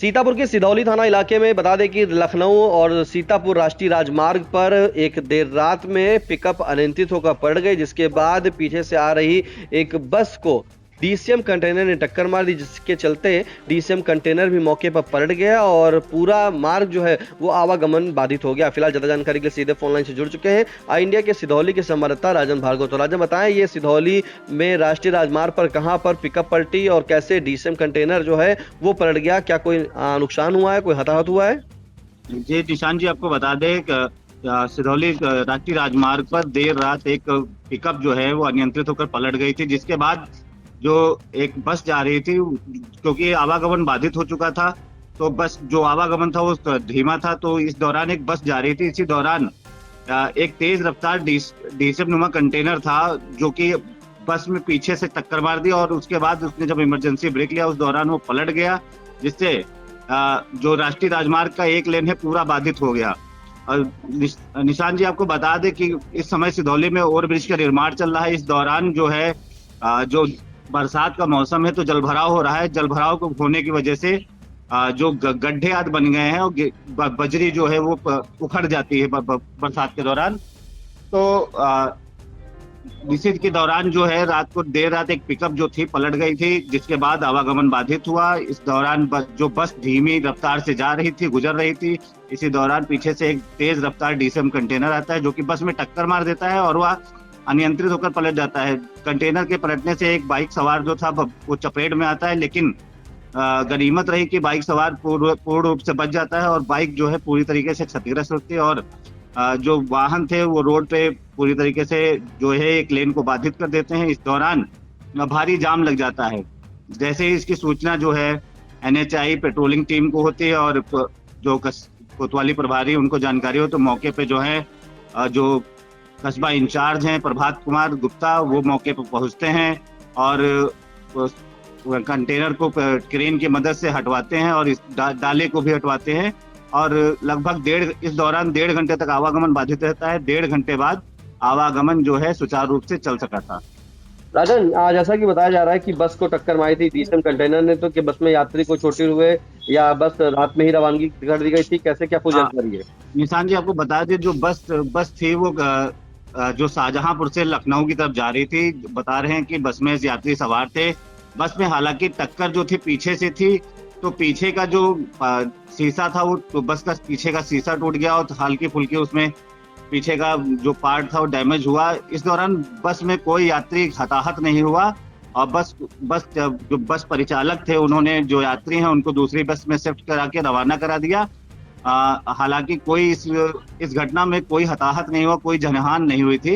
सीतापुर के सिधौली थाना इलाके में बता दें कि लखनऊ और सीतापुर राष्ट्रीय राजमार्ग पर एक देर रात में पिकअप अनियंत्रित होकर पलट गई, जिसके बाद पीछे से आ रही एक बस को डीसीएम कंटेनर ने टक्कर मार दी, जिसके चलते डीसीएम कंटेनर भी मौके पर पलट गया और पूरा मार्ग जो है वो आवागमन बाधित हो गया। फिलहाल ज्यादा जानकारी के लिए सीधे फोन लाइन से जुड़ चुके हैं आई इंडिया के सिधौली के संवाददाता राजन भार्गव। तो राजन बताएं, ये सिधौली में राष्ट्रीय राजमार्ग पर कहां पर पिकअप पलटी और कैसे डीसीएम कंटेनर जो है वो पलट गया? क्या कोई नुकसान हुआ है, कोई हताहत हुआ है? जी निशान जी, आपको बता दें सिधौली राष्ट्रीय राजमार्ग पर देर रात एक पिकअप जो है वो अनियंत्रित होकर पलट गई थी, जिसके बाद जो एक बस जा रही थी, क्योंकि आवागमन बाधित हो चुका था तो बस जो आवागमन था वो धीमा था, तो इस दौरान एक बस जा रही थी। इसी दौरान एक तेज रफ्तार डीसीएम नुमा कंटेनर था जो कि बस में पीछे से टक्कर मार दी और उसके बाद उसने जब इमरजेंसी ब्रेक लिया उस दौरान वो पलट गया, जिससे जो राष्ट्रीय राजमार्ग का एक लेन है पूरा बाधित हो गया। और निशान जी, आपको बता दें कि इस समय सिधौली में ओवरब्रिज का निर्माण चल रहा है। इस दौरान जो है जो बरसात का मौसम है तो जलभराव हो रहा है। जलभराव को होने की वजह से जो गड्ढे आदि बन गए हैं और बजरी जो है वो उखड़ जाती है बरसात के दौरान। तो इसी के दौरान जो है रात को देर रात एक पिकअप जो थी पलट गई थी, जिसके बाद आवागमन बाधित हुआ। इस दौरान जो बस धीमी रफ्तार से जा रही थी, गुजर रही थी, इसी दौरान पीछे से एक तेज रफ्तार डीसीएम कंटेनर आता है जो कि बस में टक्कर मार देता है और वह अनियंत्रित होकर पलट जाता है। कंटेनर के पलटने से एक बाइक सवार जो था वो चपेट में आता है, लेकिन गनीमत रही कि बाइक सवार पूर्ण रूप से बच जाता है और बाइक जो है पूरी तरीके से क्षतिग्रस्त होती है और जो वाहन थे वो रोड पे पूरी तरीके से जो है एक लेन को बाधित कर देते हैं। इस दौरान भारी जाम लग जाता है। जैसे ही इसकी सूचना जो है एनएचआई पेट्रोलिंग टीम को होती है और जो कोतवाली प्रभारी उनको जानकारी हो तो मौके पे जो है जो कस्बा इंचार्ज हैं प्रभात कुमार गुप्ता, वो मौके पर पहुंचते हैं और कंटेनर को क्रेन की मदद से हटवाते हैं और इस डाले को भी हटवाते हैं और लगभग इस दौरान 1.5 घंटे तक आवागमन बाधित रहता है। 1.5 घंटे बाद आवागमन जो है सुचारू रूप से चल सका था। राजन, जैसा कि बताया जा रहा है कि बस को टक्कर मारी थी डीसीएम कंटेनर ने, तो कि बस में यात्री को चोटिल हुए या बस रात में ही रवानगी कर दी गई थी, कैसे क्या पूरी जानकारी है? निशान जी, आपको बता दें जो बस थी वो जो शाहजहांपुर से लखनऊ की तरफ जा रही थी। बता रहे हैं कि बस में यात्री सवार थे। बस में हालांकि टक्कर जो थी पीछे से थी, तो पीछे का जो शीशा था वो तो बस का पीछे का शीशा टूट गया और हल्की फुल्की उसमें पीछे का जो पार्ट था वो डैमेज हुआ। इस दौरान बस में कोई यात्री हताहत नहीं हुआ और जो बस परिचालक थे उन्होंने जो यात्री हैं उनको दूसरी बस में शिफ्ट करा के रवाना करा दिया। हालांकि कोई इस घटना में कोई हताहत नहीं हुआ, कोई जनहानि नहीं हुई थी।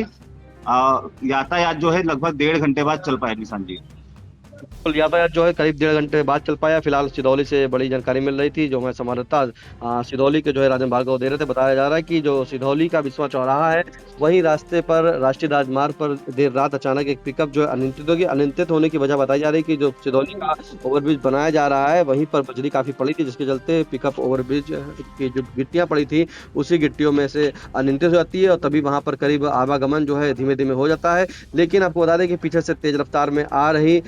यातायात जो है लगभग 1.5 घंटे बाद चल पाया। निशान जी, यातायात जो है करीब 1.5 घंटे बाद चल पाया। फिलहाल सिधौली से बड़ी जानकारी मिल रही थी जो हमारे संवाददाता सिधौली के जो है राजन भार्गव दे रहे थे। बताया जा रहा है कि जो सिधौली का बिस्वा चौराहा है वहीं रास्ते पर राष्ट्रीय राजमार्ग पर देर रात अचानक एक पिकअप जो है अनियंत्रित होगी। अनियंत्रित होने की वजह बताई जा रही है कि जो सिधौली का ओवरब्रिज बनाया जा रहा है वहीं पर बजरी काफी पड़ी थी, जिसके चलते पिकअप ओवरब्रिज की जो गिट्टियां पड़ी थी उसी गिट्टियों में से अनियंत्रित हो जाती है और तभी वहां पर करीब आवागमन जो है धीमे धीमे हो जाता है। लेकिन आपको बता दें कि पीछे से तेज रफ्तार में आ रही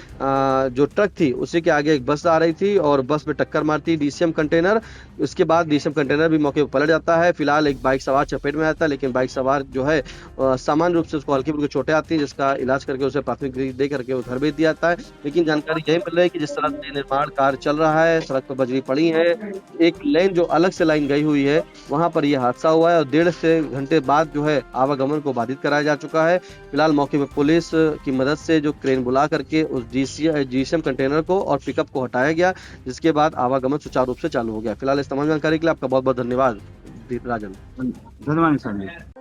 जो ट्रक थी उसी के आगे एक बस आ रही थी और बस में टक्कर मारती डीसीएम कंटेनर। उसके बाद डीसीएम कंटेनर भी मौके पर पलट जाता है। फिलहाल एक बाइक सवार चपेट में आता है, लेकिन बाइक सवार जो है सामान्य रूप से उसको हल्की फुल्की चोटें आती है, जिसका इलाज करके उसे प्राथमिक दे करके वो घर भेज दिया जाता है। लेकिन जानकारी यही मिल रही है कि जिस तरह से निर्माण कार्य चल रहा है, सड़क पर बजरी पड़ी है, एक लेन जो अलग से लाइन गई हुई है वहां पर यह हादसा हुआ है और 1.5 घंटे बाद जो है आवागमन को बाधित कराया जा चुका है। फिलहाल मौके पर पुलिस की मदद से जो क्रेन बुला करके उस डीसीएम कंटेनर को और पिकअप को हटाया गया, जिसके बाद आवागमन सुचारू रूप से चालू हो गया। फिलहाल इस तमाम जानकारी के लिए आपका बहुत बहुत धन्यवाद राजन। धन्यवाद।